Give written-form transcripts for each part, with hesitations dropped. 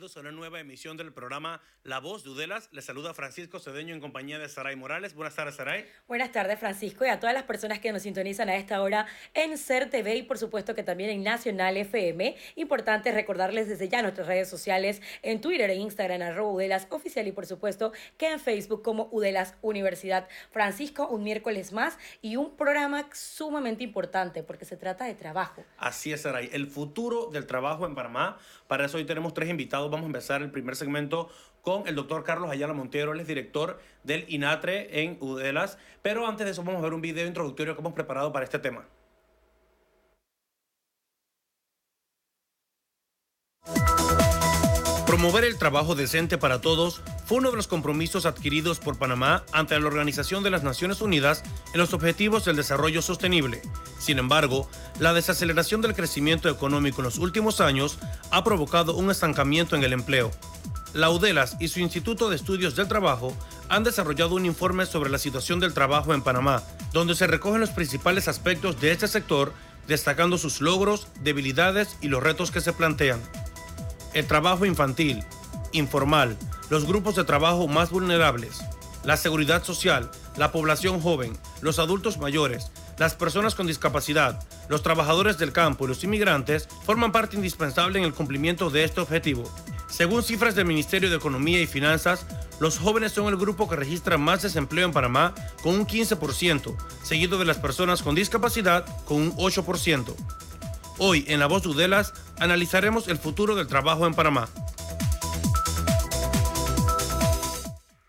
bienvenidos a una nueva emisión del programa La Voz de Udelas. Les saluda Francisco Cedeño en compañía de Saray Morales. Buenas tardes, Saray. Buenas tardes, Francisco, y a todas las personas que nos sintonizan a esta hora en SER TV y por supuesto que también en Nacional FM. Importante recordarles desde ya nuestras redes sociales en Twitter e Instagram, @UdelasOficial, y por supuesto que en Facebook como Udelas Universidad. Francisco, un miércoles más y un programa sumamente importante porque se trata de trabajo. Así es, Saray. El futuro del trabajo en Panamá. Para eso hoy tenemos tres invitados. Vamos a empezar el primer segmento con el doctor Carlos Ayala Montero. Él es director del INATRE en Udelas. Pero antes de eso vamos a ver un video introductorio que hemos preparado para este tema. Promover el trabajo decente para todos fue uno de los compromisos adquiridos por Panamá ante la Organización de las Naciones Unidas en los Objetivos del Desarrollo Sostenible. Sin embargo, la desaceleración del crecimiento económico en los últimos años ha provocado un estancamiento en el empleo. La Udelas y su Instituto de Estudios del Trabajo han desarrollado un informe sobre la situación del trabajo en Panamá, donde se recogen los principales aspectos de este sector, destacando sus logros, debilidades y los retos que se plantean. El trabajo infantil, informal, los grupos de trabajo más vulnerables, la seguridad social, la población joven, los adultos mayores, las personas con discapacidad, los trabajadores del campo y los inmigrantes forman parte indispensable en el cumplimiento de este objetivo. Según cifras del Ministerio de Economía y Finanzas, los jóvenes son el grupo que registra más desempleo en Panamá con un 15%, seguido de las personas con discapacidad con un 8%. Hoy, en La Voz de Udelas, analizaremos el futuro del trabajo en Panamá.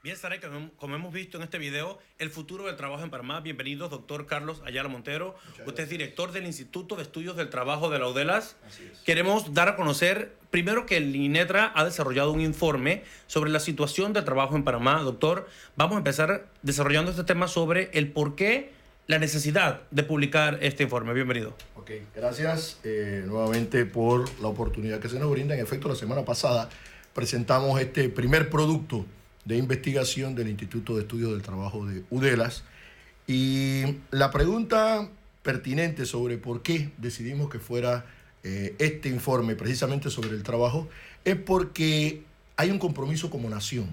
Bien, Saray, como hemos visto en este video, el futuro del trabajo en Panamá. Bienvenido, doctor Carlos Ayala Montero. Usted es director del Instituto de Estudios del Trabajo de la Udelas. Así es. Queremos dar a conocer, primero, que el INETRA ha desarrollado un informe sobre la situación del trabajo en Panamá. Doctor, vamos a empezar desarrollando este tema sobre el por qué la necesidad de publicar este informe. Bienvenido. Ok, gracias nuevamente por la oportunidad que se nos brinda. En efecto, la semana pasada presentamos este primer producto de investigación del Instituto de Estudios del Trabajo de Udelas. Y la pregunta pertinente sobre por qué decidimos que fuera este informe precisamente sobre el trabajo es porque hay un compromiso como nación.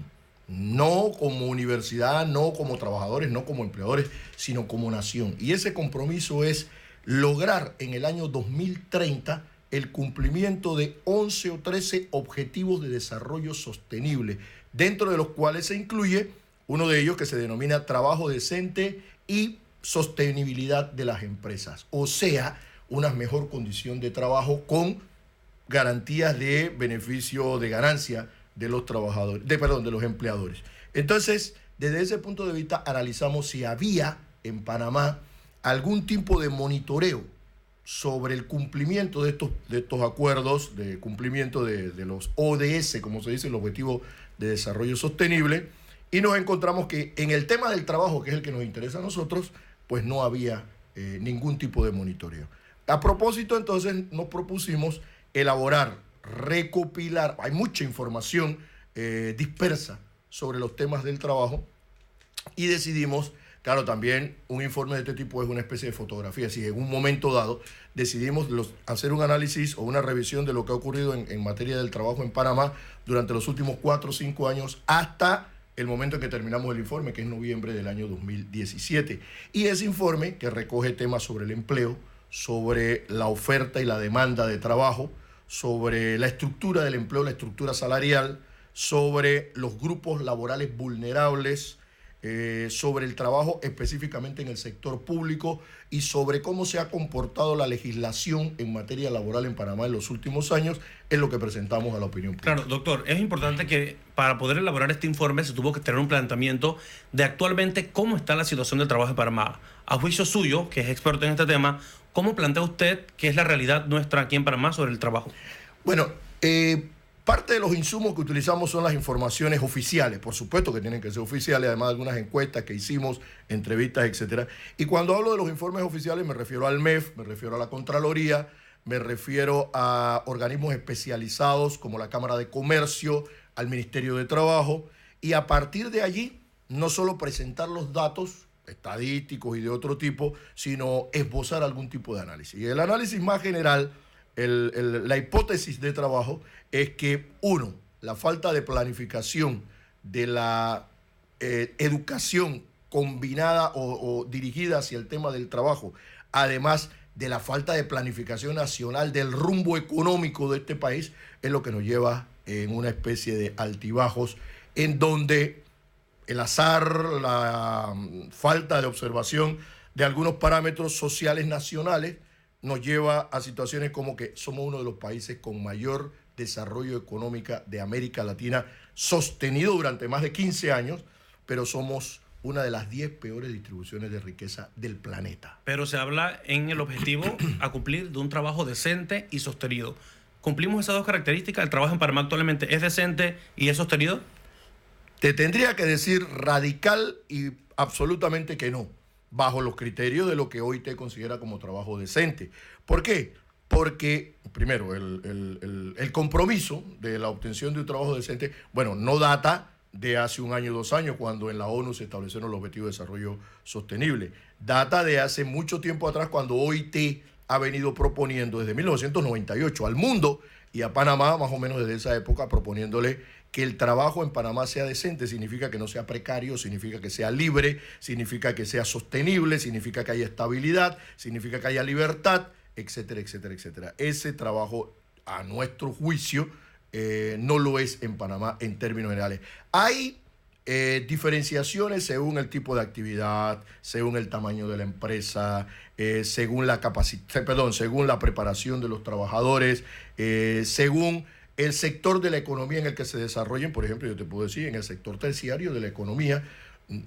No como universidad, no como trabajadores, no como empleadores, sino como nación. Y ese compromiso es lograr en el año 2030 el cumplimiento de 11 o 13 objetivos de desarrollo sostenible, dentro de los cuales se incluye uno de ellos que se denomina trabajo decente y sostenibilidad de las empresas. O sea, una mejor condición de trabajo con garantías de beneficio, de ganancia de los trabajadores, de los empleadores. Entonces, desde ese punto de vista, analizamos si había en Panamá algún tipo de monitoreo sobre el cumplimiento de estos acuerdos, de cumplimiento de los ODS, como se dice, el Objetivo de Desarrollo Sostenible, y nos encontramos que en el tema del trabajo, que es el que nos interesa a nosotros, pues no había ningún tipo de monitoreo. A propósito, entonces, nos propusimos elaborar, recopilar, hay mucha información dispersa sobre los temas del trabajo y decidimos, claro, también un informe de este tipo es una especie de fotografía, si en un momento dado decidimos hacer un análisis o una revisión de lo que ha ocurrido en materia del trabajo en Panamá durante los últimos 4 o 5 años hasta el momento en que terminamos el informe, que es noviembre del año 2017. Y ese informe, que recoge temas sobre el empleo, sobre la oferta y la demanda de trabajo, sobre la estructura del empleo, la estructura salarial, sobre los grupos laborales vulnerables, sobre el trabajo específicamente en el sector público y sobre cómo se ha comportado la legislación en materia laboral en Panamá en los últimos años, es lo que presentamos a la opinión pública. Claro, doctor, es importante que para poder elaborar este informe se tuvo que tener un planteamiento de actualmente cómo está la situación del trabajo en Panamá. A juicio suyo, que es experto en este tema, ¿cómo plantea usted que es la realidad nuestra aquí en Panamá sobre el trabajo? Bueno, parte de los insumos que utilizamos son las informaciones oficiales, por supuesto que tienen que ser oficiales, además de algunas encuestas que hicimos, entrevistas, etcétera. Y cuando hablo de los informes oficiales me refiero al MEF, me refiero a la Contraloría, me refiero a organismos especializados como la Cámara de Comercio, al Ministerio de Trabajo, y a partir de allí no solo presentar los datos estadísticos y de otro tipo, sino esbozar algún tipo de análisis. Y el análisis más general, la hipótesis de trabajo es que, uno, la falta de planificación de la educación combinada o dirigida hacia el tema del trabajo, además de la falta de planificación nacional del rumbo económico de este país, es lo que nos lleva en una especie de altibajos en donde el azar, la falta de observación de algunos parámetros sociales nacionales nos lleva a situaciones como que somos uno de los países con mayor desarrollo económico de América Latina, sostenido durante más de 15 años, pero somos una de las 10 peores distribuciones de riqueza del planeta. Pero se habla en el objetivo a cumplir de un trabajo decente y sostenido. ¿Cumplimos esas dos características? ¿El trabajo en Panamá actualmente es decente y es sostenido? Te tendría que decir radical y absolutamente que no, bajo los criterios de lo que OIT considera como trabajo decente. ¿Por qué? Porque, primero, el compromiso de la obtención de un trabajo decente, bueno, no data de hace un año o 2 años, cuando en la ONU se establecieron los Objetivos de Desarrollo Sostenible. Data de hace mucho tiempo atrás, cuando OIT ha venido proponiendo desde 1998 al mundo y a Panamá, más o menos desde esa época, proponiéndole que el trabajo en Panamá sea decente. Significa que no sea precario, significa que sea libre, significa que sea sostenible, significa que haya estabilidad, significa que haya libertad, etcétera, etcétera, etcétera. Ese trabajo, a nuestro juicio, no lo es en Panamá en términos generales. Hay diferenciaciones según el tipo de actividad, según el tamaño de la empresa, según la preparación de los trabajadores, según el sector de la economía en el que se desarrollen. Por ejemplo, yo te puedo decir, en el sector terciario de la economía,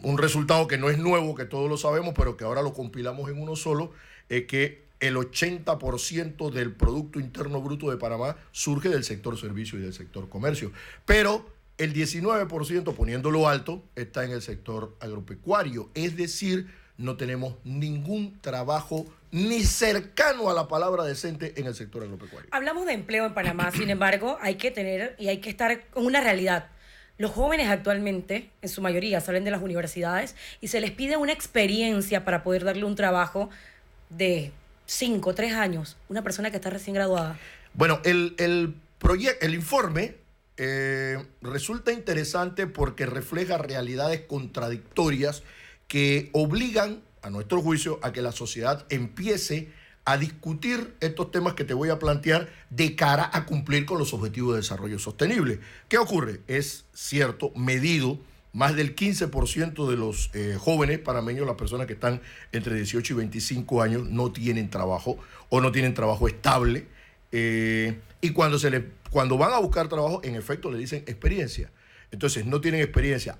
un resultado que no es nuevo, que todos lo sabemos, pero que ahora lo compilamos en uno solo, es que el 80% del Producto Interno Bruto de Panamá surge del sector servicio y del sector comercio. Pero el 19%, poniéndolo alto, está en el sector agropecuario. Es decir, no tenemos ningún trabajo ni cercano a la palabra decente en el sector agropecuario. Hablamos de empleo en Panamá, sin embargo, hay que tener y hay que estar con una realidad. Los jóvenes actualmente, en su mayoría, salen de las universidades y se les pide una experiencia para poder darle un trabajo de 5, 3 años, una persona que está recién graduada. Bueno, el informe resulta interesante porque refleja realidades contradictorias que obligan, a nuestro juicio, a que la sociedad empiece a discutir estos temas que te voy a plantear de cara a cumplir con los objetivos de desarrollo sostenible. ¿Qué ocurre? Es cierto, medido, más del 15% de los jóvenes panameños, las personas que están entre 18 y 25 años, no tienen trabajo o no tienen trabajo estable. Y cuando van a buscar trabajo, en efecto, le dicen experiencia. Entonces, no tienen experiencia.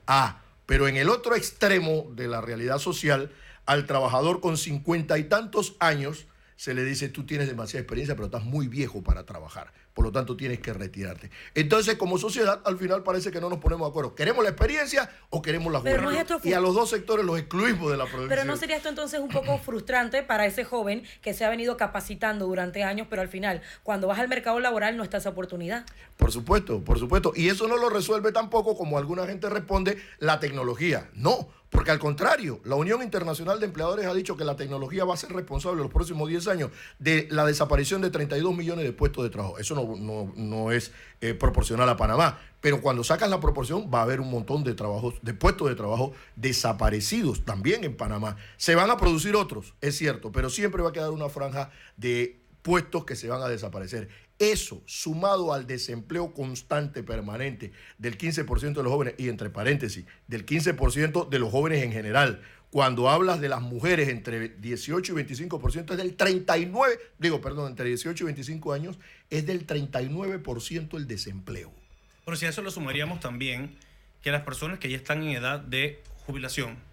Pero en el otro extremo de la realidad social, al trabajador con 50 y tantos años, se le dice, tú tienes demasiada experiencia, pero estás muy viejo para trabajar. Por lo tanto, tienes que retirarte. Entonces, como sociedad, al final parece que no nos ponemos de acuerdo. ¿Queremos la experiencia o queremos la juventud? Y a los dos sectores los excluimos de la producción. Pero ¿no sería esto entonces un poco frustrante para ese joven que se ha venido capacitando durante años, pero al final, cuando vas al mercado laboral, no está esa oportunidad? Por supuesto, por supuesto. Y eso no lo resuelve tampoco, como alguna gente responde, la tecnología. No. Porque al contrario, la Unión Internacional de Empleadores ha dicho que la tecnología va a ser responsable en los próximos 10 años de la desaparición de 32 millones de puestos de trabajo. Eso no es proporcional a Panamá. Pero cuando sacas la proporción va a haber un montón de puestos de trabajo desaparecidos también en Panamá. Se van a producir otros, es cierto, pero siempre va a quedar una franja de puestos que se van a desaparecer. Eso, sumado al desempleo constante, permanente, del 15% de los jóvenes, y entre paréntesis, del 15% de los jóvenes en general, cuando hablas de las mujeres entre 18 y 25%, es del 39%, entre 18 y 25 años, es del 39% el desempleo. Pero si a eso lo sumaríamos también que las personas que ya están en edad de jubilación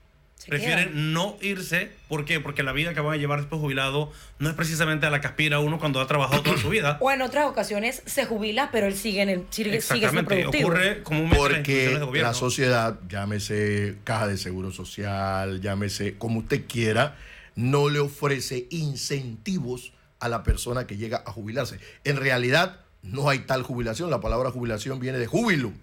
prefieren no irse. ¿Por qué? Porque la vida que van a llevar después jubilado no es precisamente a la que aspira uno cuando ha trabajado toda su vida. O en otras ocasiones se jubila, pero él sigue siendo productivo. Ocurre comúnmente porque la sociedad, llámese caja de seguro social, llámese como usted quiera, no le ofrece incentivos a la persona que llega a jubilarse. En realidad no hay tal jubilación. La palabra jubilación viene de júbilo.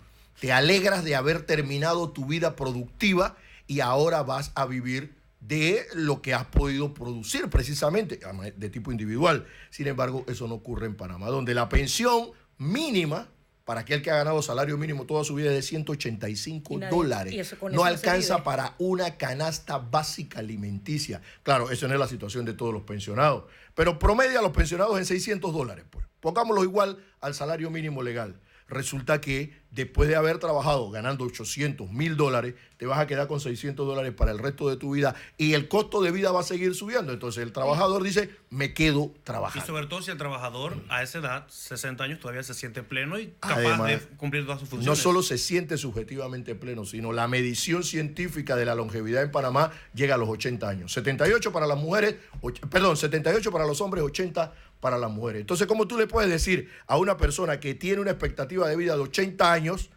Te alegras de haber terminado tu vida productiva y ahora vas a vivir de lo que has podido producir precisamente, de tipo individual. Sin embargo, eso no ocurre en Panamá, donde la pensión mínima para aquel que ha ganado salario mínimo toda su vida es de $185. Y eso, no alcanza para una canasta básica alimenticia. Claro, eso no es la situación de todos los pensionados, pero promedia a los pensionados en $600, pues. Pongámoslo igual al salario mínimo legal. Resulta que después de haber trabajado ganando $800, $1,000, te vas a quedar con $600 para el resto de tu vida y el costo de vida va a seguir subiendo. Entonces el trabajador dice, me quedo trabajando. Y sobre todo si el trabajador a esa edad, 60 años, todavía se siente pleno y capaz Además, de cumplir todas sus funciones. No solo se siente subjetivamente pleno, sino la medición científica de la longevidad en Panamá llega a los 80 años. 78 para las mujeres, 78 para los hombres, 80 para las mujeres. Entonces, ¿cómo tú le puedes decir a una persona que tiene una expectativa de vida de 80 años,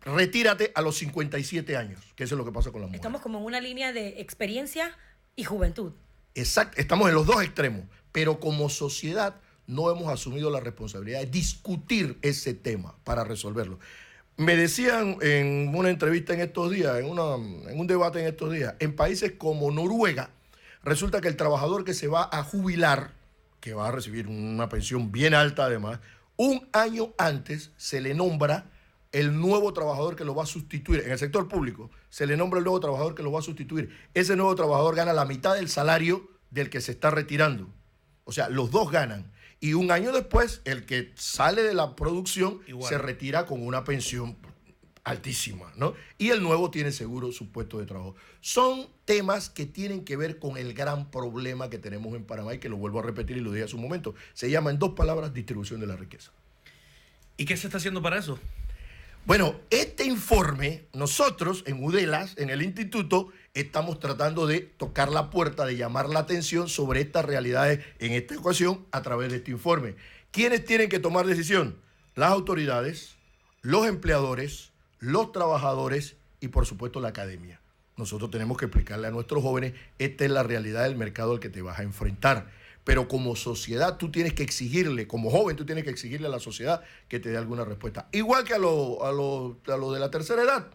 retírate a los 57 años? Que eso es lo que pasa con las mujeres. Estamos como en una línea de experiencia y juventud. Exacto, estamos en los dos extremos, pero como sociedad no hemos asumido la responsabilidad de discutir ese tema para resolverlo. Me decían en una entrevista en estos días, en un debate en estos días, en países como Noruega, resulta que el trabajador que se va a jubilar, que va a recibir una pensión bien alta además, un año antes se le nombra el nuevo trabajador que lo va a sustituir. En el sector público se le nombra el nuevo trabajador que lo va a sustituir. Ese nuevo trabajador gana la mitad del salario del que se está retirando. O sea, los dos ganan. Y un año después, el que sale de la producción se retira con una pensión altísima, ¿no? Y el nuevo tiene seguro su puesto de trabajo. Son temas que tienen que ver con el gran problema que tenemos en Panamá y que lo vuelvo a repetir y lo dije hace un momento. Se llama en dos palabras distribución de la riqueza. ¿Y qué se está haciendo para eso? Bueno, este informe, nosotros en UDELAS, en el instituto, estamos tratando de tocar la puerta, de llamar la atención sobre estas realidades en esta ocasión a través de este informe. ¿Quiénes tienen que tomar decisión? Las autoridades, los empleadores, los trabajadores y por supuesto la academia. Nosotros tenemos que explicarle a nuestros jóvenes, esta es la realidad del mercado al que te vas a enfrentar. Pero como sociedad tú tienes que exigirle, como joven tú tienes que exigirle a la sociedad que te dé alguna respuesta. Igual que a lo de la tercera edad,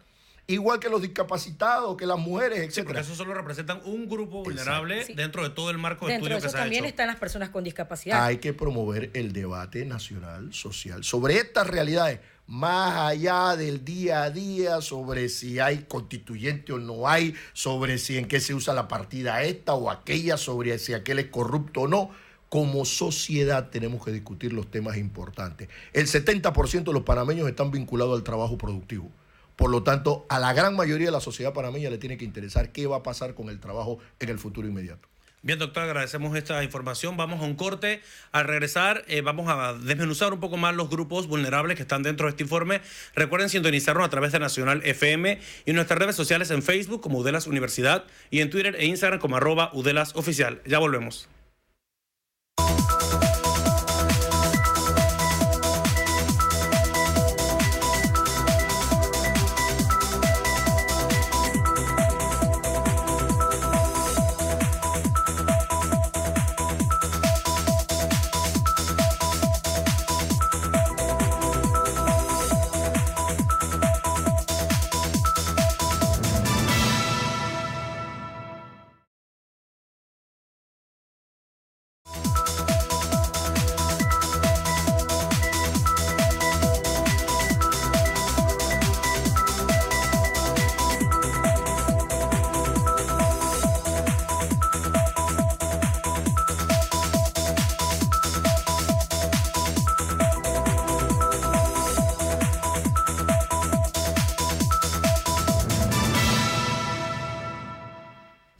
igual que los discapacitados, que las mujeres, etc. Sí, porque eso solo representan un grupo vulnerable dentro de todo el marco de Dentro estudio de que eso se ha también hecho. están las personas con discapacidad. Hay que promover el debate nacional, social, sobre estas realidades, más allá del día a día, sobre si hay constituyente o no hay, sobre si en qué se usa la partida esta o aquella, sobre si aquel es corrupto o no. Como sociedad tenemos que discutir los temas importantes. El 70% de los panameños están vinculados al trabajo productivo. Por lo tanto, a la gran mayoría de la sociedad panameña le tiene que interesar qué va a pasar con el trabajo en el futuro inmediato. Bien, doctor, agradecemos esta información. Vamos a un corte. Al regresar, vamos a desmenuzar un poco más los grupos vulnerables que están dentro de este informe. Recuerden sintonizarnos a través de Nacional FM y nuestras redes sociales en Facebook como Udelas Universidad y en Twitter e Instagram como @UdelasOficial. Ya volvemos.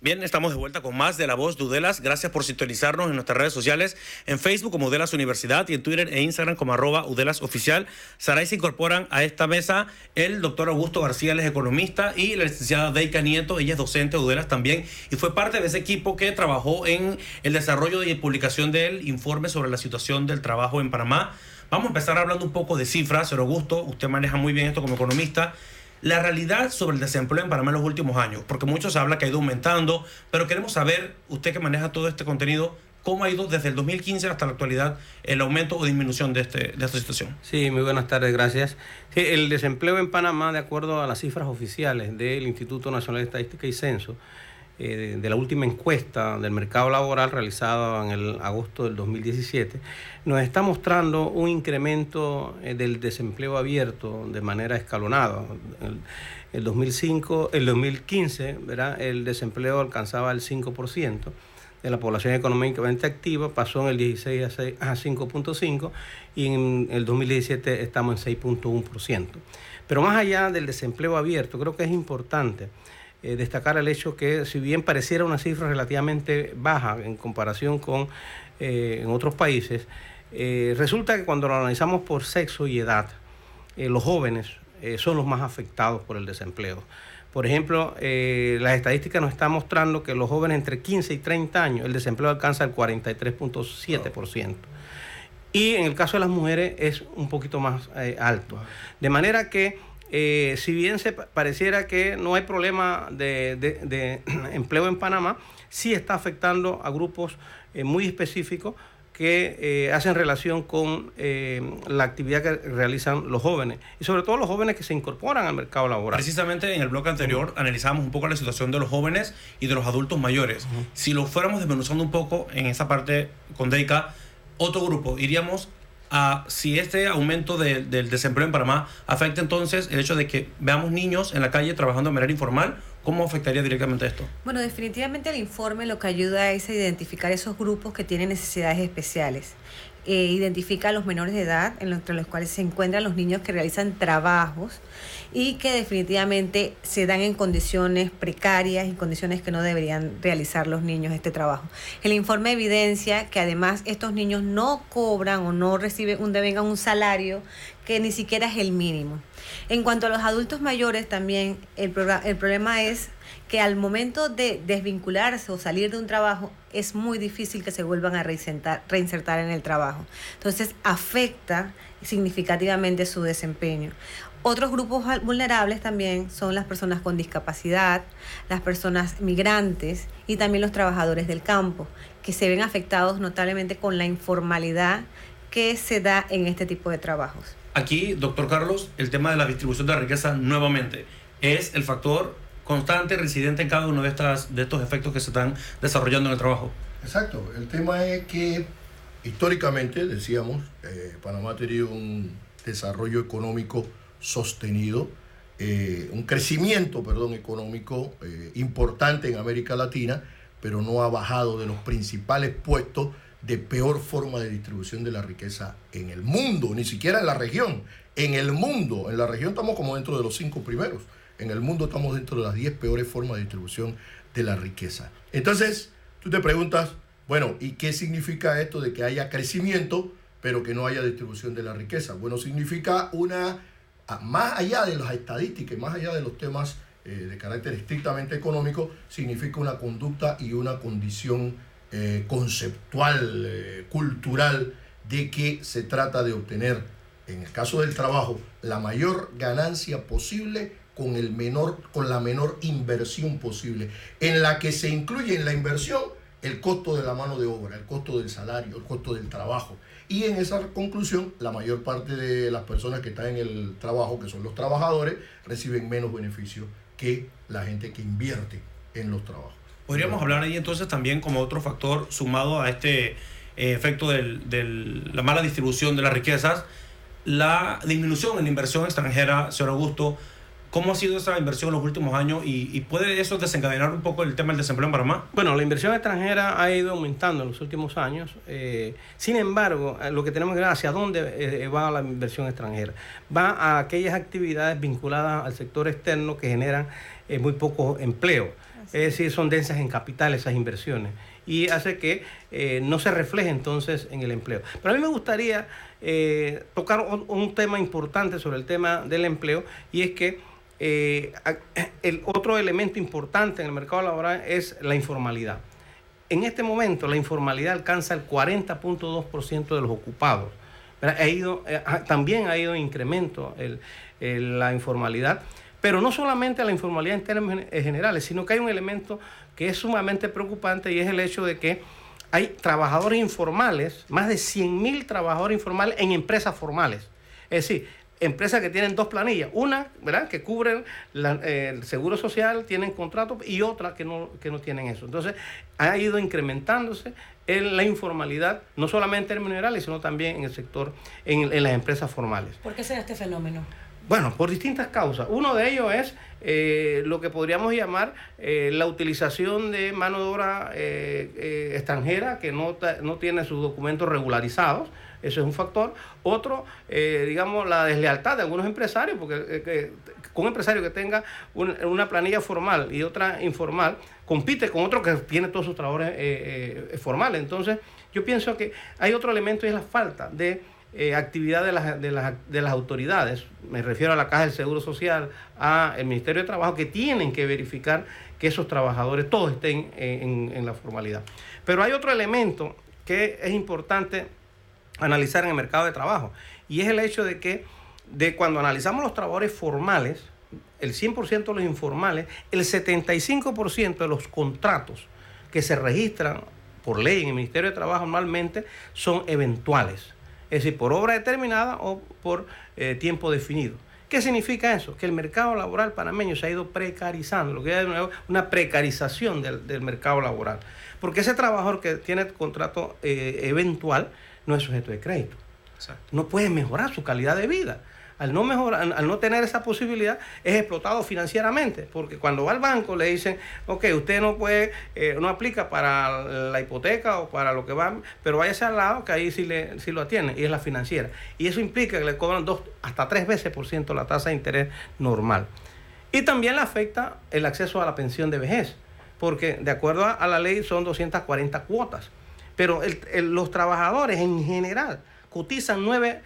Bien, estamos de vuelta con más de La Voz de Udelas. Gracias por sintonizarnos en nuestras redes sociales, en Facebook como Udelas Universidad y en Twitter e Instagram como @UdelasOficial. Saray se incorporan a esta mesa el doctor Augusto García, él es economista, y la licenciada Deika Nieto, ella es docente de Udelas también, y fue parte de ese equipo que trabajó en el desarrollo y publicación del informe sobre la situación del trabajo en Panamá. Vamos a empezar hablando un poco de cifras, señor Augusto, usted maneja muy bien esto como economista. La realidad sobre el desempleo en Panamá en los últimos años, porque muchos hablan que ha ido aumentando, pero queremos saber, usted que maneja todo este contenido, ¿cómo ha ido desde el 2015 hasta la actualidad el aumento o disminución de esta situación? Sí, muy buenas tardes, gracias. Sí, el desempleo en Panamá, de acuerdo a las cifras oficiales del Instituto Nacional de Estadística y Censo, de la última encuesta del mercado laboral realizada en el agosto del 2017, nos está mostrando un incremento del desempleo abierto de manera escalonada. El 2015, ¿verdad? El desempleo alcanzaba el 5% de la población económicamente activa, pasó en el 16 a 5.5% y en el 2017 estamos en 6.1%. Pero más allá del desempleo abierto, creo que es importante destacar el hecho que, si bien pareciera una cifra relativamente baja en comparación con en otros países, resulta que cuando lo analizamos por sexo y edad, los jóvenes son los más afectados por el desempleo. Por ejemplo, las estadísticas nos están mostrando que los jóvenes entre 15 y 30 años, el desempleo alcanza el 43.7%. Y en el caso de las mujeres es un poquito más alto. De manera que, si bien pareciera que no hay problema de empleo en Panamá, sí está afectando a grupos muy específicos que hacen relación con la actividad que realizan los jóvenes, y sobre todo los jóvenes que se incorporan al mercado laboral. Precisamente en el bloque anterior analizábamos un poco la situación de los jóvenes y de los adultos mayores. Si lo fuéramos desmenuzando un poco en esa parte con Deika, otro grupo, iríamos a si este aumento del desempleo en Panamá afecta entonces el hecho de que veamos niños en la calle trabajando de manera informal. ¿Cómo afectaría directamente esto? Bueno, definitivamente el informe lo que ayuda es a identificar esos grupos que tienen necesidades especiales. Identifica a los menores de edad, entre los cuales se encuentran los niños que realizan trabajos y que definitivamente se dan en condiciones precarias y condiciones que no deberían realizar los niños este trabajo. El informe evidencia que además estos niños no cobran o no reciben devengan un salario que ni siquiera es el mínimo. En cuanto a los adultos mayores también, el problema es que al momento de desvincularse o salir de un trabajo, es muy difícil que se vuelvan a reinsertar en el trabajo. Entonces, afecta significativamente su desempeño. Otros grupos vulnerables también son las personas con discapacidad, las personas migrantes y también los trabajadores del campo, que se ven afectados notablemente con la informalidad que se da en este tipo de trabajos. Aquí, doctor Carlos, el tema de la distribución de la riqueza nuevamente es el factor constante, residente en cada uno de estos efectos que se están desarrollando en el trabajo. Exacto. El tema es que históricamente, decíamos, Panamá ha tenido un desarrollo económico sostenido, un crecimiento, económico importante en América Latina, pero no ha bajado de los principales puestos de peor forma de distribución de la riqueza en el mundo, ni siquiera en la región, en el mundo. En la región estamos como dentro de los 5 primeros. En el mundo estamos dentro de las 10 peores formas de distribución de la riqueza. Entonces, tú te preguntas, bueno, ¿y qué significa esto de que haya crecimiento, pero que no haya distribución de la riqueza? Bueno, significa más allá de las estadísticas, más allá de los temas de carácter estrictamente económico, significa una conducta y una condición conceptual, cultural, de que se trata de obtener, en el caso del trabajo, la mayor ganancia posible con la menor inversión posible, en la que se incluye en la inversión el costo de la mano de obra, el costo del salario, el costo del trabajo. Y en esa conclusión, la mayor parte de las personas que están en el trabajo, que son los trabajadores, reciben menos beneficios que la gente que invierte en los trabajos. Podríamos hablar ahí entonces también como otro factor sumado a este efecto de la mala distribución de las riquezas, la disminución en la inversión extranjera, señor Augusto. ¿Cómo ha sido esa inversión en los últimos años y puede eso desencadenar un poco el tema del desempleo en Panamá? Bueno, la inversión extranjera ha ido aumentando en los últimos años. Sin embargo, lo que tenemos que ver hacia dónde va la inversión extranjera. Va a aquellas actividades vinculadas al sector externo que generan muy poco empleo. Es decir, son densas en capital esas inversiones y hace que no se refleje entonces en el empleo. Pero a mí me gustaría tocar un tema importante sobre el tema del empleo, y es que el otro elemento importante en el mercado laboral es la informalidad. En este momento la informalidad alcanza el 40.2% de los ocupados. También ha ido en incremento la informalidad, pero no solamente la informalidad en términos generales, sino que hay un elemento que es sumamente preocupante, y es el hecho de que hay trabajadores informales, más de 100.000 trabajadores informales en empresas formales. Es decir, empresas que tienen 2 planillas, una, ¿verdad?, que cubren el seguro social, tienen contrato, y otra que no tienen eso. Entonces, ha ido incrementándose en la informalidad, no solamente en términos generales, sino también en el sector, en las empresas formales. ¿Por qué se da este fenómeno? Bueno, por distintas causas. Uno de ellos es lo que podríamos llamar la utilización de mano de obra extranjera que no tiene sus documentos regularizados. Eso es un factor. Otro, digamos, la deslealtad de algunos empresarios, porque un empresario que tenga una planilla formal y otra informal compite con otro que tiene todos sus trabajadores formales. Entonces, yo pienso que hay otro elemento y es la falta de actividad de las autoridades. Me refiero a la Caja del Seguro Social, al Ministerio de Trabajo, que tienen que verificar que esos trabajadores todos estén en la formalidad. Pero hay otro elemento que es importante analizar en el mercado de trabajo, y es el hecho de que cuando analizamos los trabajadores formales, el 100% de los informales, el 75% de los contratos que se registran por ley en el Ministerio de Trabajo anualmente son eventuales, es decir, por obra determinada o por tiempo definido. ¿Qué significa eso? Que el mercado laboral panameño se ha ido precarizando, lo que es una precarización del mercado laboral, porque ese trabajador que tiene contrato eventual no es sujeto de crédito. Exacto. No puede mejorar su calidad de vida. Al no tener esa posibilidad, es explotado financieramente, porque cuando va al banco le dicen, ok, usted no puede, no aplica para la hipoteca o para lo que va, pero váyase al lado que ahí sí lo atienden, y es la financiera. Y eso implica que le cobran 2 hasta 3 veces por ciento la tasa de interés normal. Y también le afecta el acceso a la pensión de vejez, porque de acuerdo a la ley son 240 cuotas. Pero los trabajadores en general cotizan 9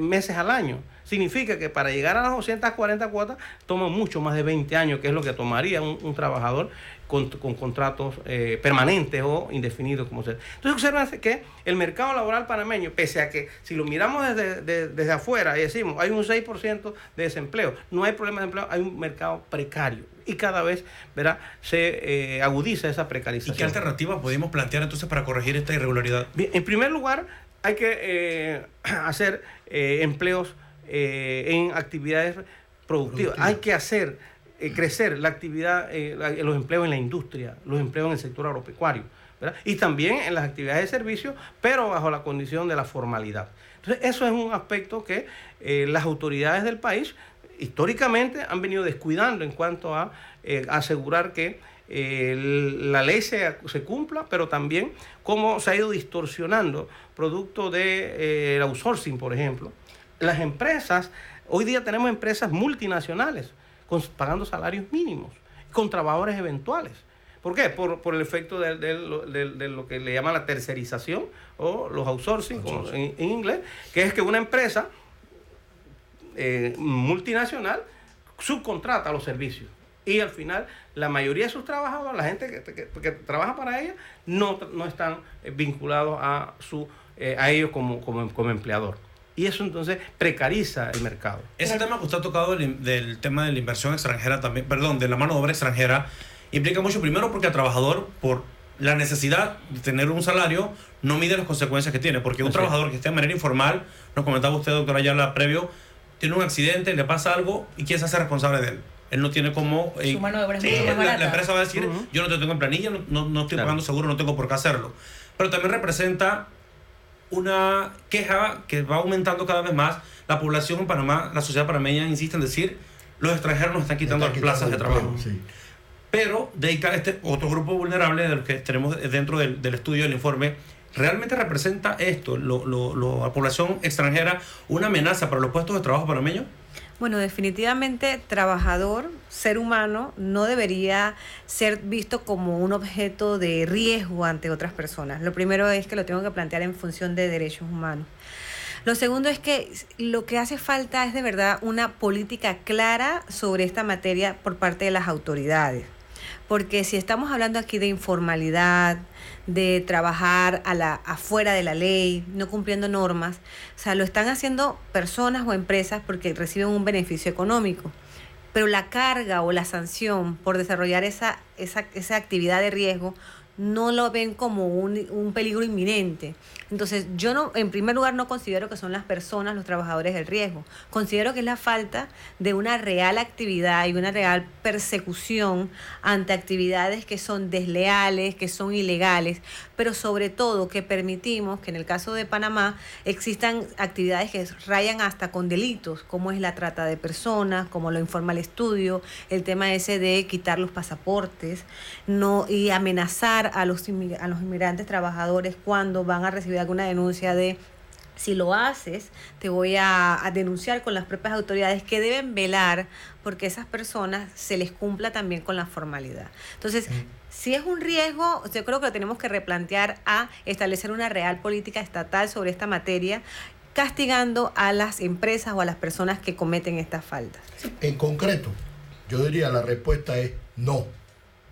meses al año. Significa que para llegar a las 240 cuotas toma mucho más de 20 años, que es lo que tomaría un trabajador con contratos permanentes o indefinidos, como sea. Entonces observan que el mercado laboral panameño, pese a que si lo miramos desde afuera y decimos hay un 6% de desempleo, no hay problema de empleo, hay un mercado precario. Y cada vez, ¿verdad?, se agudiza esa precarización. ¿Y qué alternativas podemos plantear entonces para corregir esta irregularidad? Bien, en primer lugar, hay que hacer empleos en actividades productivas. Hay que hacer crecer la actividad, los empleos en la industria, los empleos en el sector agropecuario, ¿verdad?, y también en las actividades de servicio, pero bajo la condición de la formalidad. Entonces, eso es un aspecto que las autoridades del país históricamente han venido descuidando en cuanto a asegurar que la ley se cumpla, pero también cómo se ha ido distorsionando producto del outsourcing, por ejemplo. Las empresas, hoy día tenemos empresas multinacionales pagando salarios mínimos, con trabajadores eventuales. ¿Por qué? Por el efecto de lo que le llaman la tercerización o los outsourcing. En inglés, que es que una empresa multinacional subcontrata los servicios, y al final la mayoría de sus trabajadores, la gente que trabaja para ella, no están vinculados a ellos como empleador. Y eso entonces precariza el mercado. Ese tema que usted ha tocado del tema de la inversión extranjera también, de la mano de obra extranjera, implica mucho, primero porque el trabajador, por la necesidad de tener un salario, no mide las consecuencias que tiene, porque un trabajador que esté de manera informal, nos comentaba usted, doctora Ayala, previo, tiene un accidente, le pasa algo, ¿y quién se hace responsable de él? Él no tiene cómo... su mano de obra es mucho más barata. La empresa va a decir, yo no te tengo en planilla, no estoy pagando seguro, no tengo por qué hacerlo. Pero también representa una queja que va aumentando cada vez más. La población en Panamá, la sociedad panameña insiste en decir, los extranjeros nos están quitando las plazas de trabajo. Sí. Pero dedicar este otro grupo vulnerable de los que tenemos dentro del estudio del informe, ¿realmente representa esto, la población extranjera, una amenaza para los puestos de trabajo panameños? Bueno, definitivamente trabajador, ser humano, no debería ser visto como un objeto de riesgo ante otras personas. Lo primero es que lo tengo que plantear en función de derechos humanos. Lo segundo es que lo que hace falta es de verdad una política clara sobre esta materia por parte de las autoridades. Porque si estamos hablando aquí de informalidad, de trabajar afuera de la ley, no cumpliendo normas, o sea, lo están haciendo personas o empresas porque reciben un beneficio económico. Pero la carga o la sanción por desarrollar esa actividad de riesgo no lo ven como un peligro inminente. Entonces, yo no, en primer lugar, no considero que son las personas, los trabajadores el riesgo. Considero que es la falta de una real actividad y una real persecución ante actividades que son desleales, que son ilegales, pero sobre todo que permitimos que en el caso de Panamá existan actividades que rayan hasta con delitos, como es la trata de personas, como lo informa el estudio, el tema ese de quitar los pasaportes, y amenazar a los inmigrantes trabajadores cuando van a recibir alguna denuncia de: si lo haces, te voy a denunciar con las propias autoridades, que deben velar porque esas personas se les cumpla también con la formalidad. Entonces, si es un riesgo, yo creo que lo tenemos que replantear a establecer una real política estatal sobre esta materia, castigando a las empresas o a las personas que cometen estas faltas. En concreto, yo diría la respuesta es no.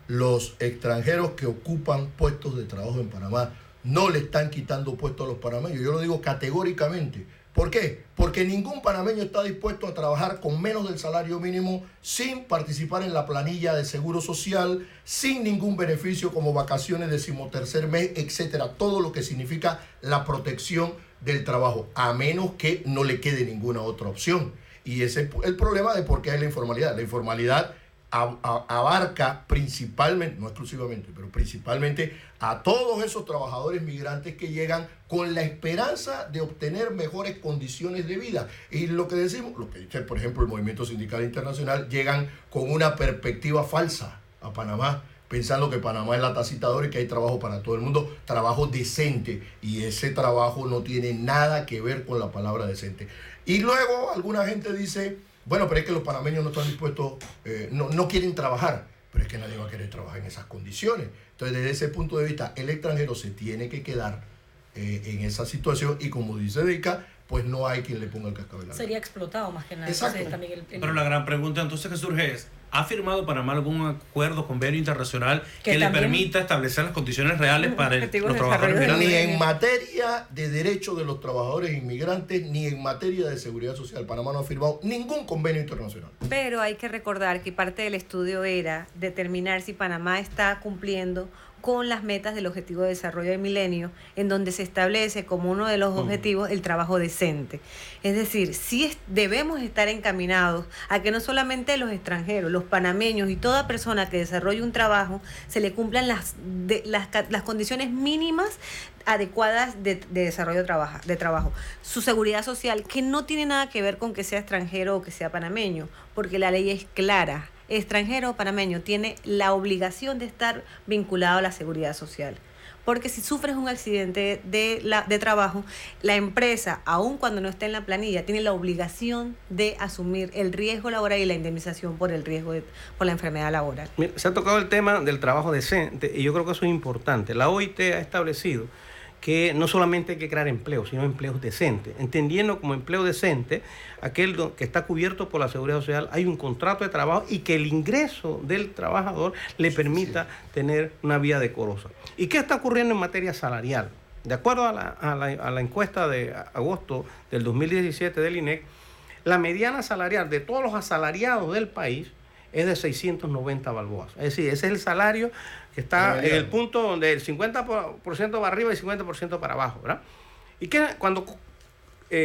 Los extranjeros que ocupan puestos de trabajo en Panamá no le están quitando puestos a los panameños. Yo lo digo categóricamente. ¿Por qué? Porque ningún panameño está dispuesto a trabajar con menos del salario mínimo, sin participar en la planilla de seguro social, sin ningún beneficio como vacaciones, 13º mes, etcétera. Todo lo que significa la protección del trabajo, a menos que no le quede ninguna otra opción. Y ese es el problema de por qué hay la informalidad. La informalidad abarca principalmente, no exclusivamente, pero principalmente a todos esos trabajadores migrantes que llegan con la esperanza de obtener mejores condiciones de vida. Y lo que decimos, lo que dice por ejemplo el Movimiento Sindical Internacional, llegan con una perspectiva falsa a Panamá, pensando que Panamá es la tacitadora y que hay trabajo para todo el mundo, trabajo decente, y ese trabajo no tiene nada que ver con la palabra decente. Y luego alguna gente dice: bueno, pero es que los panameños no están dispuestos, no quieren trabajar, pero es que nadie va a querer trabajar en esas condiciones. Entonces, desde ese punto de vista, el extranjero se tiene que quedar en esa situación, y como dice Deika, pues no hay quien le ponga el cascabel. Sería explotado más que nada. Exacto. Entonces, también Pero la gran pregunta entonces que surge es: ¿ha firmado Panamá algún acuerdo, convenio internacional que le permita establecer las condiciones reales para los trabajadores migrantes? Ni en materia de derechos de los trabajadores inmigrantes, ni en materia de seguridad social. Panamá no ha firmado ningún convenio internacional. Pero hay que recordar que parte del estudio era determinar si Panamá está cumpliendo con las metas del Objetivo de Desarrollo del Milenio, en donde se establece como uno de los objetivos el trabajo decente. Es decir, sí debemos estar encaminados a que no solamente los extranjeros, los panameños y toda persona que desarrolle un trabajo se le cumplan las condiciones mínimas adecuadas de desarrollo de trabajo. Su seguridad social, que no tiene nada que ver con que sea extranjero o que sea panameño, porque la ley es clara. Extranjero o panameño tiene la obligación de estar vinculado a la seguridad social. Porque si sufres un accidente de trabajo, la empresa, aun cuando no esté en la planilla, tiene la obligación de asumir el riesgo laboral y la indemnización por el riesgo por la enfermedad laboral. Mira, se ha tocado el tema del trabajo decente, y yo creo que eso es importante. La OIT ha establecido que no solamente hay que crear empleos, sino empleos decentes, entendiendo como empleo decente aquel que está cubierto por la seguridad social, hay un contrato de trabajo y que el ingreso del trabajador le permita tener una vida decorosa. ¿Y qué está ocurriendo en materia salarial? De acuerdo a la encuesta de agosto del 2017 del INEC, la mediana salarial de todos los asalariados del país es de 690 balboas. Es decir, ese es el salario que está en el punto donde el 50% para arriba y el 50% para abajo, ¿verdad? Y que cuando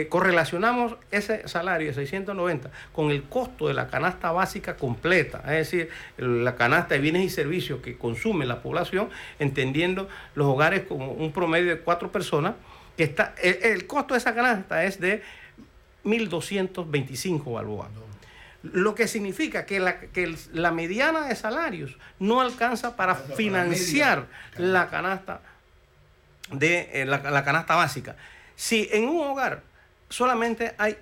correlacionamos ese salario de 690 con el costo de la canasta básica completa, es decir, la canasta de bienes y servicios que consume la población, entendiendo los hogares como un promedio de 4 personas, que está el costo de esa canasta es de 1.225 balboas. Lo que significa que la mediana de salarios no alcanza para financiar la canasta la canasta básica. Si en un hogar solamente hay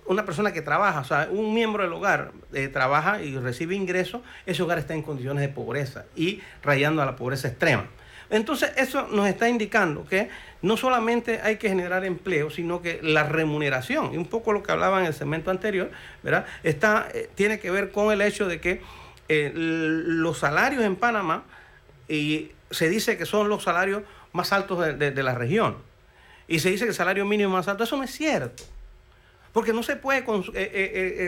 una persona que trabaja, o sea, un miembro del hogar trabaja y recibe ingresos, ese hogar está en condiciones de pobreza y rayando a la pobreza extrema. Entonces, eso nos está indicando que no solamente hay que generar empleo, sino que la remuneración, y un poco lo que hablaba en el segmento anterior, ¿verdad? Tiene que ver con el hecho de que los salarios en Panamá, y se dice que son los salarios más altos de la región, y se dice que el salario mínimo más alto. Eso no es cierto. Porque no se puede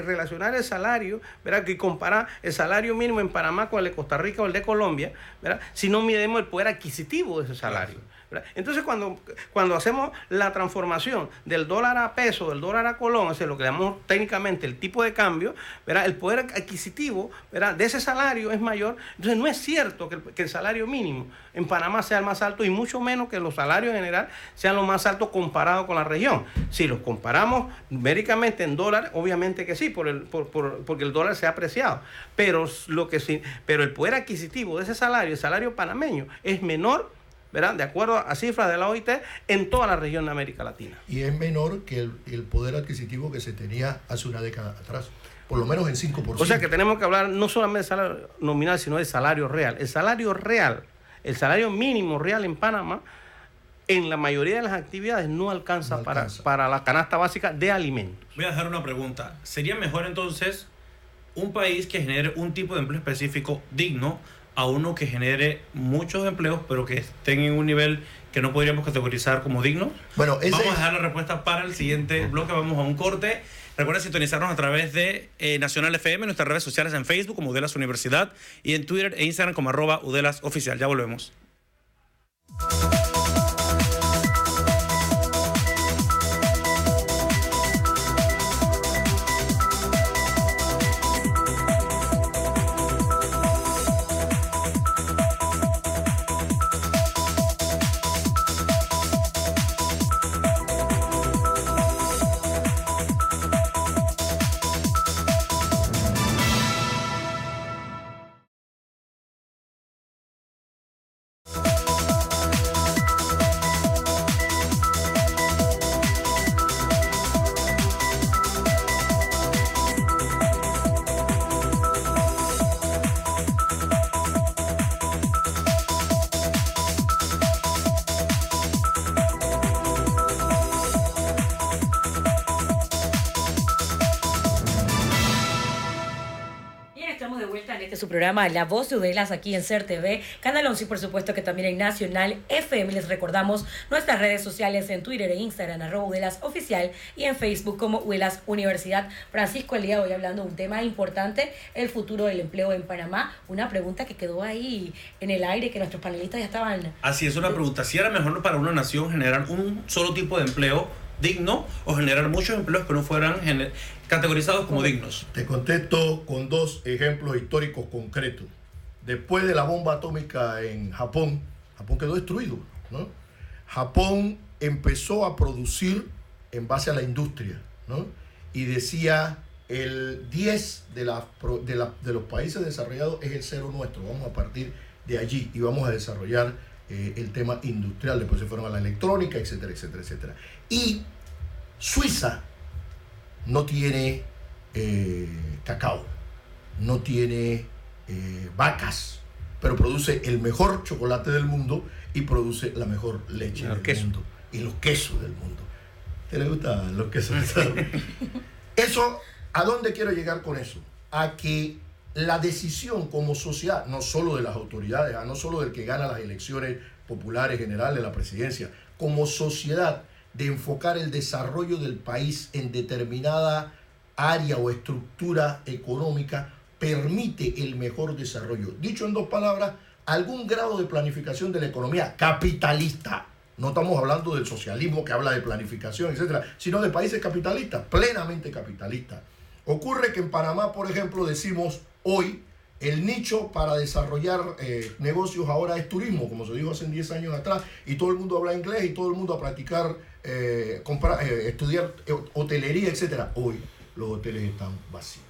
relacionar el salario, ¿verdad? Y comparar el salario mínimo en Panamá con el de Costa Rica o el de Colombia, ¿verdad? Si no midemos el poder adquisitivo de ese salario, ¿verdad? Entonces, cuando hacemos la transformación del dólar a peso, del dólar a colón, o sea, lo que llamamos técnicamente el tipo de cambio, ¿verdad? El poder adquisitivo, ¿verdad?, de ese salario es mayor. Entonces, no es cierto que el salario mínimo en Panamá sea el más alto, y mucho menos que los salarios en general sean los más altos comparados con la región. Si los comparamos numéricamente en dólares, obviamente que sí, porque el dólar se ha apreciado. Pero el poder adquisitivo de ese salario, el salario panameño, es menor, ¿verdad?, de acuerdo a cifras de la OIT, en toda la región de América Latina. Y es menor que el poder adquisitivo que se tenía hace una década atrás, por lo menos en 5%. O sea que tenemos que hablar no solamente de salario nominal, sino de salario real. El salario real, el salario mínimo real en Panamá, en la mayoría de las actividades no alcanza. Para la canasta básica de alimentos. Voy a dejar una pregunta. ¿Sería mejor entonces un país que genere un tipo de empleo específico digno a uno que genere muchos empleos pero que estén en un nivel que no podríamos categorizar como digno? Bueno, vamos a dejar la respuesta para el siguiente bloque. Vamos a un corte. Recuerda sintonizarnos a través de Nacional FM, en nuestras redes sociales en Facebook como Udelas Universidad y en Twitter e Instagram como @UdelasOficial. Ya volvemos. Su programa La Voz de Udelas aquí en SER TV, Canal 11 y por supuesto que también en Nacional FM. Les recordamos nuestras redes sociales en Twitter e Instagram @UdelasOficial y en Facebook como Udelas Universidad. Francisco, el día de hoy hablando de un tema importante, el futuro del empleo en Panamá. Una pregunta que quedó ahí en el aire, que nuestros panelistas ya estaban... Así es, una pregunta. ¿Si era mejor para una nación generar un solo tipo de empleo digno o generar muchos empleos que no fueran categorizados como dignos? Te contesto con dos ejemplos históricos concretos. Después de la bomba atómica en Japón quedó destruido, ¿no? Japón empezó a producir en base a la industria, ¿no? Y decía, el 10 de los países desarrollados es el cero nuestro. Vamos a partir de allí y vamos a desarrollar el tema industrial. Después se fueron a la electrónica, etcétera, etcétera, etcétera. Y Suiza no tiene cacao, no tiene vacas, pero produce el mejor chocolate del mundo y produce la mejor leche del mundo y los quesos del mundo. ¿Te le gustan los quesos? Eso, ¿a dónde quiero llegar con eso? A que la decisión como sociedad, no solo de las autoridades, no solo del que gana las elecciones populares generales de la presidencia, como sociedad, de enfocar el desarrollo del país en determinada área o estructura económica, permite el mejor desarrollo. Dicho en dos palabras, algún grado de planificación de la economía capitalista. No estamos hablando del socialismo que habla de planificación, etcétera, sino de países capitalistas, plenamente capitalistas. Ocurre que en Panamá, por ejemplo, decimos hoy, el nicho para desarrollar negocios ahora es turismo, como se dijo hace 10 años atrás, y todo el mundo habla inglés y todo el mundo a practicar, estudiar hotelería, etcétera. Hoy los hoteles están vacíos,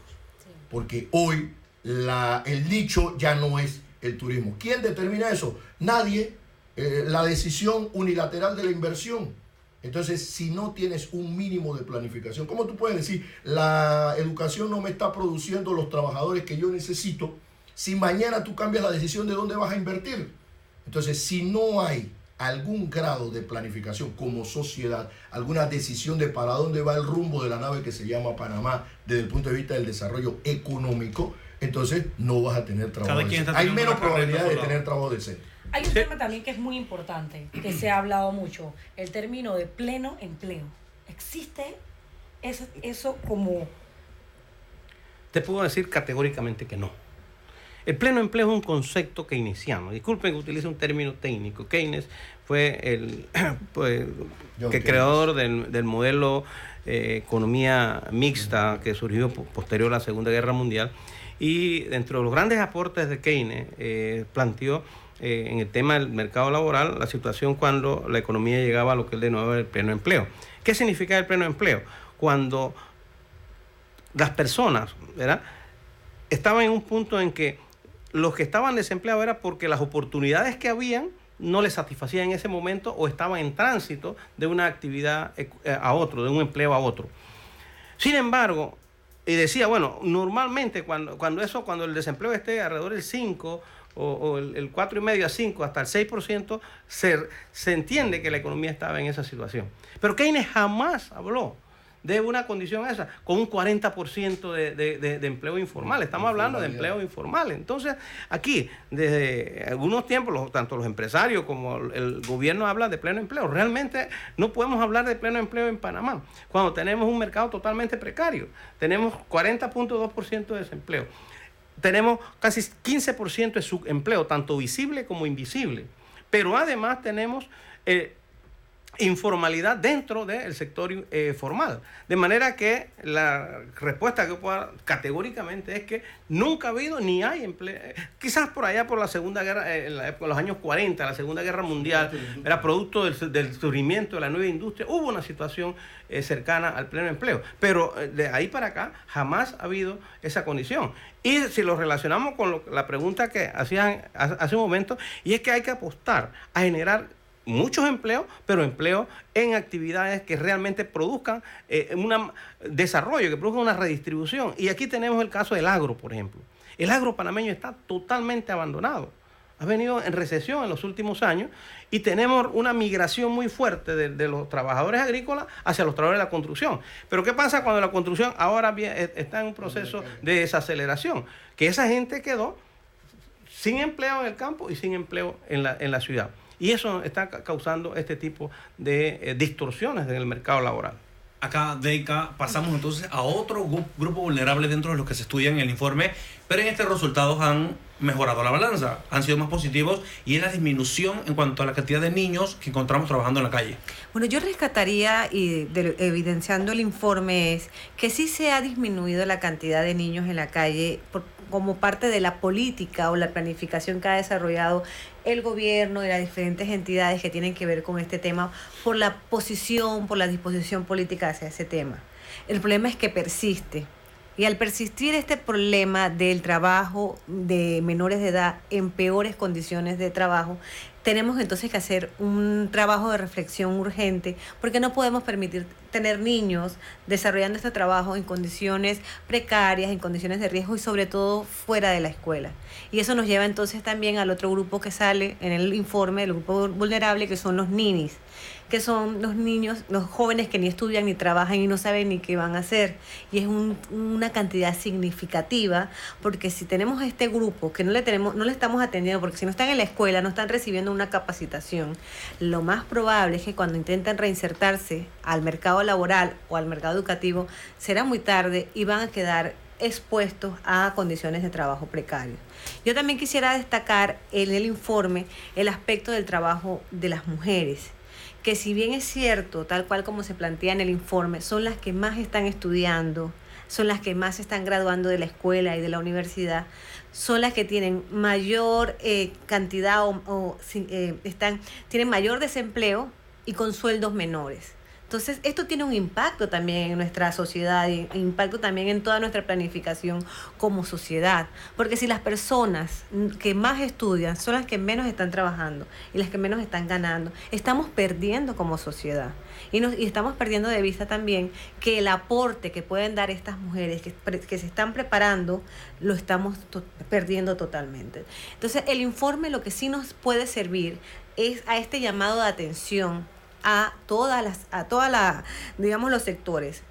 porque hoy el nicho ya no es el turismo. ¿Quién determina eso? Nadie. La decisión unilateral de la inversión. Entonces, si no tienes un mínimo de planificación, ¿cómo tú puedes decir, la educación no me está produciendo los trabajadores que yo necesito, si mañana tú cambias la decisión de dónde vas a invertir? Entonces, si no hay algún grado de planificación como sociedad, alguna decisión de para dónde va el rumbo de la nave que se llama Panamá desde el punto de vista del desarrollo económico, entonces no vas a tener trabajo decente. Hay menos probabilidad de tener trabajo decente. Hay un tema también que es muy importante, que se ha hablado mucho, el término de pleno empleo. ¿Existe eso como... Te puedo decir categóricamente que no. El pleno empleo es un concepto keynesiano. Disculpen que utilice un término técnico. Keynes fue el creador del modelo economía mixta que surgió posterior a la Segunda Guerra Mundial. Y dentro de los grandes aportes de Keynes planteó en el tema del mercado laboral la situación cuando la economía llegaba a lo que él denominaba el pleno empleo. ¿Qué significa el pleno empleo? Cuando las personas, ¿verdad?, estaban en un punto en que los que estaban desempleados era porque las oportunidades que habían no les satisfacían en ese momento o estaban en tránsito de una actividad a otro, de un empleo a otro. Sin embargo, y decía, bueno, normalmente cuando el desempleo esté alrededor del 5 o el 4,5 a 5 hasta el 6%, se entiende que la economía estaba en esa situación. Pero Keynes jamás habló de una condición esa, con un 40% de empleo informal. Estamos hablando de empleo informal. Entonces, aquí, desde algunos tiempos, tanto los empresarios como el gobierno hablan de pleno empleo. Realmente no podemos hablar de pleno empleo en Panamá, cuando tenemos un mercado totalmente precario. Tenemos 40,2% de desempleo. Tenemos casi 15% de subempleo, tanto visible como invisible. Pero además tenemos informalidad dentro del sector formal. De manera que la respuesta que puedo dar categóricamente es que nunca ha habido ni hay empleo. Quizás por allá por la Segunda Guerra, por los años 40, la Segunda Guerra Mundial, era producto del surgimiento de la nueva industria, hubo una situación cercana al pleno empleo. Pero de ahí para acá jamás ha habido esa condición. Y si lo relacionamos con la pregunta que hacían hace un momento, y es que hay que apostar a generar muchos empleos, pero empleos en actividades que realmente produzcan un desarrollo, que produzcan una redistribución. Y aquí tenemos el caso del agro, por ejemplo. El agro panameño está totalmente abandonado. Ha venido en recesión en los últimos años y tenemos una migración muy fuerte de los trabajadores agrícolas hacia los trabajadores de la construcción. Pero ¿qué pasa cuando la construcción ahora está en un proceso de desaceleración? Que esa gente quedó sin empleo en el campo y sin empleo en la ciudad. Y eso está causando este tipo de distorsiones en el mercado laboral. Acá, Deika, pasamos entonces a otro grupo vulnerable dentro de los que se estudia en el informe, pero en estos resultados han mejorado la balanza, han sido más positivos, y es la disminución en cuanto a la cantidad de niños que encontramos trabajando en la calle. Bueno, yo rescataría, evidenciando el informe, es que sí se ha disminuido la cantidad de niños en la calle como parte de la política o la planificación que ha desarrollado el gobierno y las diferentes entidades que tienen que ver con este tema por la posición, por la disposición política hacia ese tema. El problema es que persiste. Y al persistir este problema del trabajo de menores de edad en peores condiciones de trabajo, tenemos entonces que hacer un trabajo de reflexión urgente, porque no podemos permitir tener niños desarrollando este trabajo en condiciones precarias, en condiciones de riesgo y sobre todo fuera de la escuela. Y eso nos lleva entonces también al otro grupo que sale en el informe, el grupo vulnerable, que son los ninis, que son los niños, los jóvenes que ni estudian ni trabajan y no saben ni qué van a hacer. Y es una cantidad significativa, porque si tenemos este grupo que no le estamos atendiendo, porque si no están en la escuela, no están recibiendo una capacitación, lo más probable es que cuando intenten reinsertarse al mercado laboral o al mercado educativo, será muy tarde y van a quedar expuestos a condiciones de trabajo precarios. Yo también quisiera destacar en el informe el aspecto del trabajo de las mujeres, que si bien es cierto, tal cual como se plantea en el informe, son las que más están estudiando, son las que más se están graduando de la escuela y de la universidad, son las que tienen mayor cantidad tienen mayor desempleo y con sueldos menores. Entonces, esto tiene un impacto también en nuestra sociedad y impacto también en toda nuestra planificación como sociedad. Porque si las personas que más estudian son las que menos están trabajando y las que menos están ganando, estamos perdiendo como sociedad. Y estamos perdiendo de vista también que el aporte que pueden dar estas mujeres que se están preparando, lo estamos perdiendo totalmente. Entonces, el informe lo que sí nos puede servir es a este llamado de atención a digamos, los sectores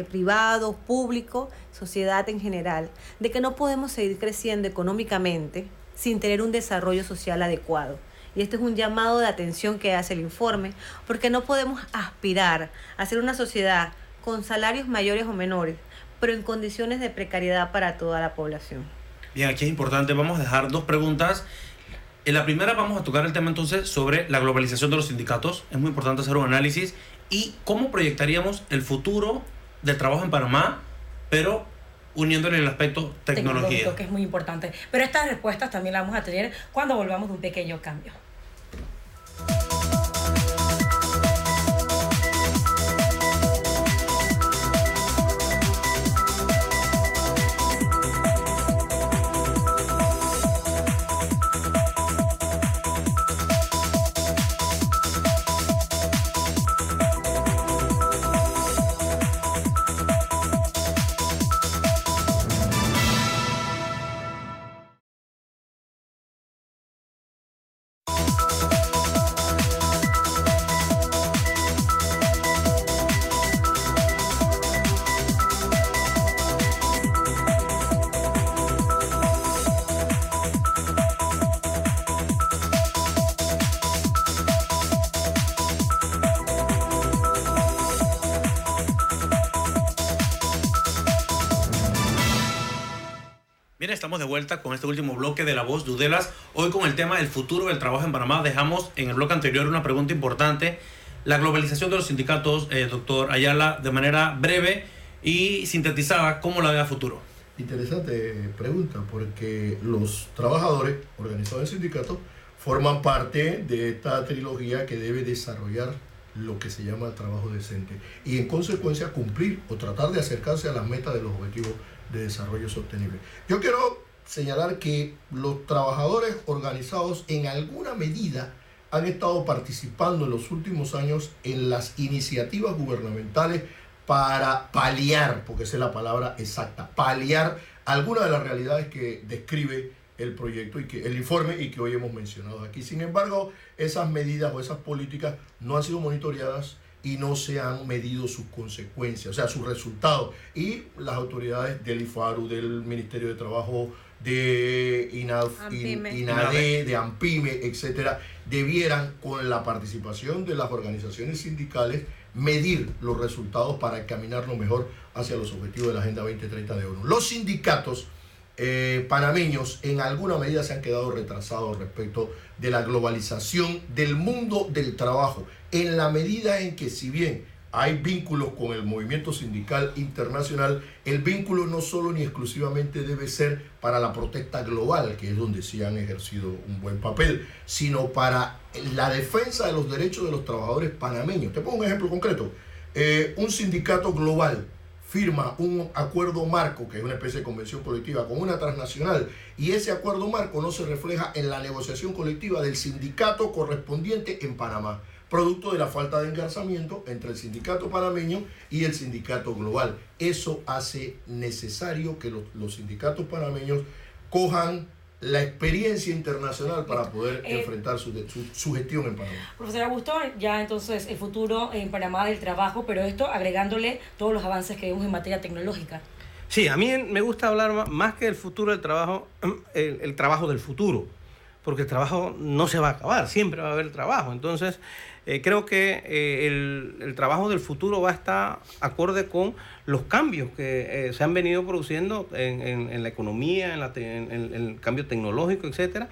privados, públicos, sociedad en general, de que no podemos seguir creciendo económicamente sin tener un desarrollo social adecuado. Y este es un llamado de atención que hace el informe, porque no podemos aspirar a ser una sociedad con salarios mayores o menores, pero en condiciones de precariedad para toda la población. Bien, aquí es importante, vamos a dejar 2 preguntas. En la primera vamos a tocar el tema entonces sobre la globalización de los sindicatos. Es muy importante hacer un análisis y cómo proyectaríamos el futuro del trabajo en Panamá, pero uniéndole el aspecto tecnología. Que es muy importante. Pero estas respuestas también las vamos a tener cuando volvamos de un pequeño cambio. Bien, estamos de vuelta con este último bloque de La Voz de Udelas. Hoy con el tema del futuro del trabajo en Panamá. Dejamos en el bloque anterior una pregunta importante. La globalización de los sindicatos, doctor Ayala, de manera breve y sintetizada, ¿cómo la ve a futuro? Interesante pregunta, porque los trabajadores organizados en sindicatos forman parte de esta trilogía que debe desarrollar lo que se llama trabajo decente y en consecuencia cumplir o tratar de acercarse a las metas de los objetivos de desarrollo sostenible. Yo quiero señalar que los trabajadores organizados en alguna medida han estado participando en los últimos años en las iniciativas gubernamentales para paliar, porque esa es la palabra exacta, paliar algunas de las realidades que describe el proyecto y que el informe y que hoy hemos mencionado aquí. Sin embargo, esas medidas o esas políticas no han sido monitoreadas y no se han medido sus consecuencias, o sea, sus resultados. Y las autoridades del IFARU, del Ministerio de Trabajo, de INADE, de AMPIME, etcétera, debieran, con la participación de las organizaciones sindicales, medir los resultados para caminarlo mejor hacia los objetivos de la Agenda 2030 de ONU. Los sindicatos panameños en alguna medida se han quedado retrasados respecto de la globalización del mundo del trabajo, en la medida en que, si bien hay vínculos con el movimiento sindical internacional, el vínculo no solo ni exclusivamente debe ser para la protesta global, que es donde sí han ejercido un buen papel, sino para la defensa de los derechos de los trabajadores panameños. Te pongo un ejemplo concreto. Un sindicato global firma un acuerdo marco, que es una especie de convención colectiva, con una transnacional, y ese acuerdo marco no se refleja en la negociación colectiva del sindicato correspondiente en Panamá, producto de la falta de engarzamiento entre el sindicato panameño y el sindicato global. Eso hace necesario que los sindicatos panameños cojan la experiencia internacional para poder enfrentar su gestión en Panamá. Profesor Augusto, ya entonces el futuro en Panamá del trabajo, pero esto agregándole todos los avances que vemos en materia tecnológica. Sí, a mí me gusta hablar más que el futuro del trabajo, el trabajo del futuro, porque el trabajo no se va a acabar, siempre va a haber trabajo. Entonces, creo que el trabajo del futuro va a estar acorde con los cambios que se han venido produciendo en la economía, en el cambio tecnológico, etcétera.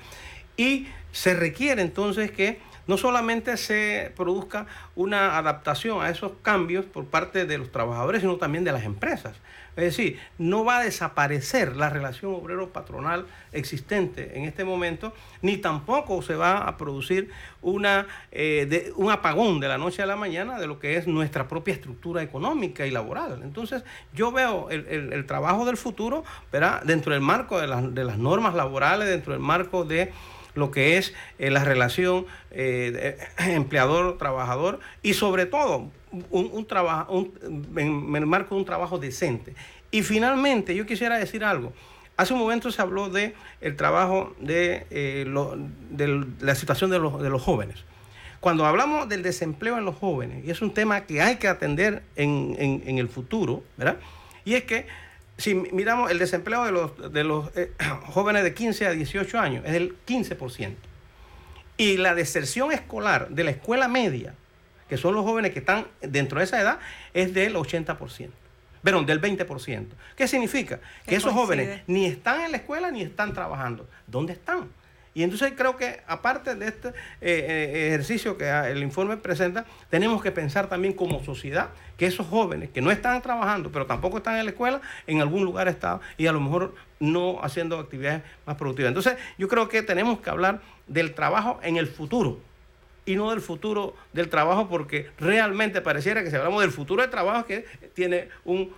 Y se requiere entonces que no solamente se produzca una adaptación a esos cambios por parte de los trabajadores, sino también de las empresas. Es decir, no va a desaparecer la relación obrero-patronal existente en este momento, ni tampoco se va a producir un apagón de la noche a la mañana de lo que es nuestra propia estructura económica y laboral. Entonces, yo veo el trabajo del futuro, ¿verdad?, dentro del marco de las normas laborales, dentro del marco de lo que es la relación empleador-trabajador y sobre todo en el marco de un trabajo decente. Y finalmente yo quisiera decir algo. Hace un momento se habló de el trabajo de la situación de los jóvenes. Cuando hablamos del desempleo en los jóvenes, y es un tema que hay que atender en el futuro, ¿verdad? Y es que si miramos el desempleo de los jóvenes de 15 a 18 años, es del 15%. Y la deserción escolar de la escuela media, que son los jóvenes que están dentro de esa edad, es del 80%. Pero del 20%. ¿Qué significa? Que esos jóvenes ni están en la escuela ni están trabajando. ¿Dónde están? Y entonces creo que aparte de este ejercicio que el informe presenta, tenemos que pensar también como sociedad que esos jóvenes que no están trabajando, pero tampoco están en la escuela, en algún lugar están y a lo mejor no haciendo actividades más productivas. Entonces yo creo que tenemos que hablar del trabajo en el futuro y no del futuro del trabajo, porque realmente pareciera que si hablamos del futuro del trabajo que tiene un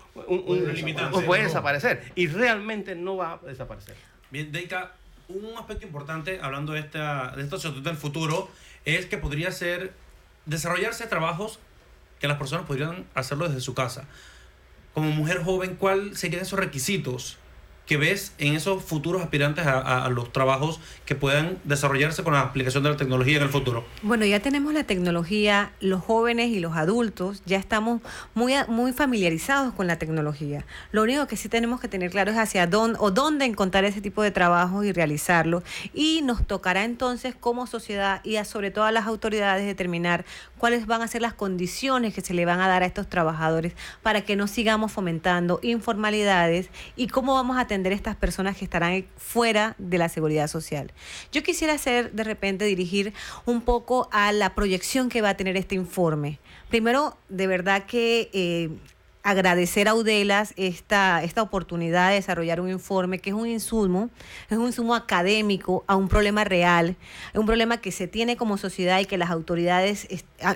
limitante, puede desaparecer, y realmente no va a desaparecer. Bien, Deika, un aspecto importante hablando de esta sociedad del futuro es que podría ser desarrollarse trabajos que las personas podrían hacerlo desde su casa. Como mujer joven, ¿cuáles serían esos requisitos que ves en esos futuros aspirantes a los trabajos que puedan desarrollarse con la aplicación de la tecnología en el futuro? Bueno, ya tenemos la tecnología, los jóvenes y los adultos ya estamos muy familiarizados con la tecnología. Lo único que sí tenemos que tener claro es hacia dónde encontrar ese tipo de trabajos y realizarlo. Y nos tocará entonces como sociedad y sobre todo a las autoridades determinar cuáles van a ser las condiciones que se le van a dar a estos trabajadores para que no sigamos fomentando informalidades y cómo vamos a atender a estas personas que estarán fuera de la seguridad social. Yo quisiera dirigir un poco a la proyección que va a tener este informe. Primero, de verdad que agradecer a UDELAS esta oportunidad de desarrollar un informe que es un insumo académico a un problema real, un problema que se tiene como sociedad y que las autoridades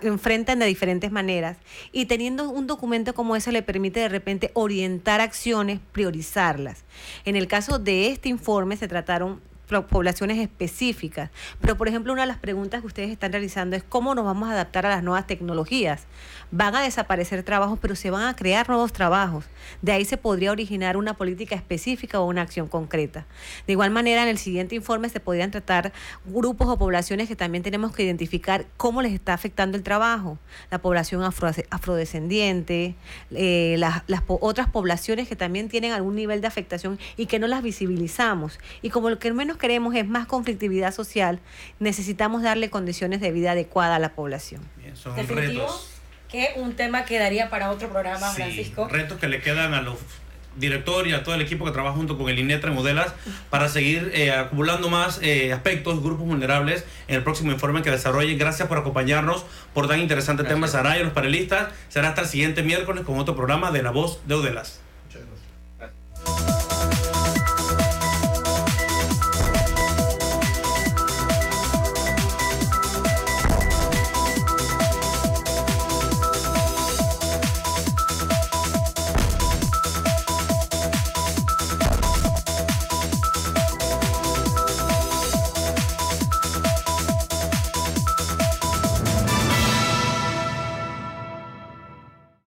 enfrentan de diferentes maneras, y teniendo un documento como ese le permite de repente orientar acciones, priorizarlas. En el caso de este informe se trataron poblaciones específicas, pero por ejemplo una de las preguntas que ustedes están realizando es cómo nos vamos a adaptar a las nuevas tecnologías. Van a desaparecer trabajos, pero se van a crear nuevos trabajos. De ahí se podría originar una política específica o una acción concreta. De igual manera, en el siguiente informe se podrían tratar grupos o poblaciones que también tenemos que identificar cómo les está afectando el trabajo. La población afrodescendiente, las otras poblaciones que también tienen algún nivel de afectación y que no las visibilizamos. Y como lo que menos queremos es más conflictividad social, necesitamos darle condiciones de vida adecuadas a la población. Bien, son Definitivo, retos. Que un tema quedaría para otro programa, Sí, Francisco. retos que le quedan a los directores y a todo el equipo que trabaja junto con el INETRA en UDELAS para seguir acumulando más aspectos, grupos vulnerables en el próximo informe que desarrollen. Gracias por acompañarnos por tan interesante tema, Saraya, los panelistas. Será hasta el siguiente miércoles con otro programa de La Voz de UDELAS.